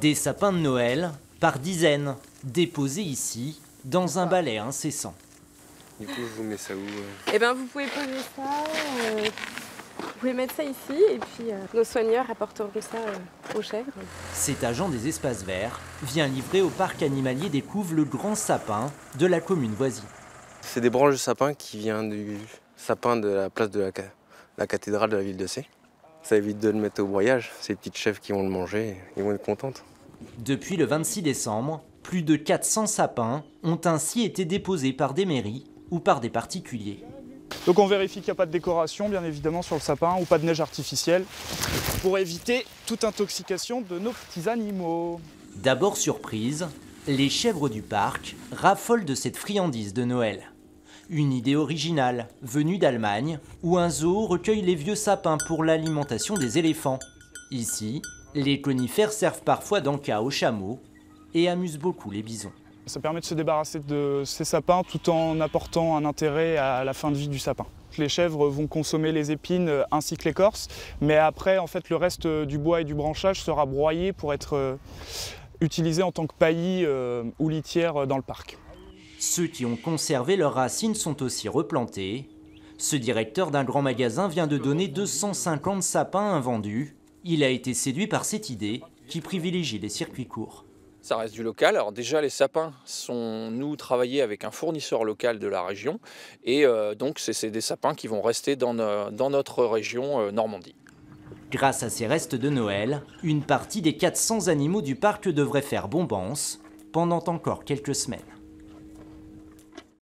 Des sapins de Noël, par dizaines, déposés ici, dans un balai incessant. Du coup, je vous mets ça où Eh ben, vous pouvez poser ça, vous pouvez mettre ça ici, et puis nos soigneurs apporteront ça aux chèvres. Cet agent des espaces verts vient livrer au parc animalier des Couves le grand sapin de la commune voisine. C'est des branches de sapin qui viennent du sapin de la place de la cathédrale de la ville de Sées. Ça évite de le mettre au broyage. Ces petites chèvres qui vont le manger, ils vont être contentes. Depuis le 26 décembre, plus de 400 sapins ont ainsi été déposés par des mairies ou par des particuliers. Donc on vérifie qu'il n'y a pas de décoration, bien évidemment, sur le sapin ou pas de neige artificielle pour éviter toute intoxication de nos petits animaux. D'abord surprise, les chèvres du parc raffolent de cette friandise de Noël. Une idée originale venue d'Allemagne où un zoo recueille les vieux sapins pour l'alimentation des éléphants. Ici, les conifères servent parfois d'encas aux chameaux et amusent beaucoup les bisons. Ça permet de se débarrasser de ces sapins tout en apportant un intérêt à la fin de vie du sapin. Les chèvres vont consommer les épines ainsi que l'écorce, mais après, en fait, le reste du bois et du branchage sera broyé pour être utilisé en tant que paillis ou litière dans le parc. Ceux qui ont conservé leurs racines sont aussi replantés. Ce directeur d'un grand magasin vient de donner 250 sapins invendus. Il a été séduit par cette idée qui privilégie les circuits courts. Ça reste du local. Alors déjà, les sapins sont, nous, travaillés avec un fournisseur local de la région. Et donc, c'est des sapins qui vont rester dans notre région Normandie. Grâce à ces restes de Noël, une partie des 400 animaux du parc devrait faire bombance pendant encore quelques semaines.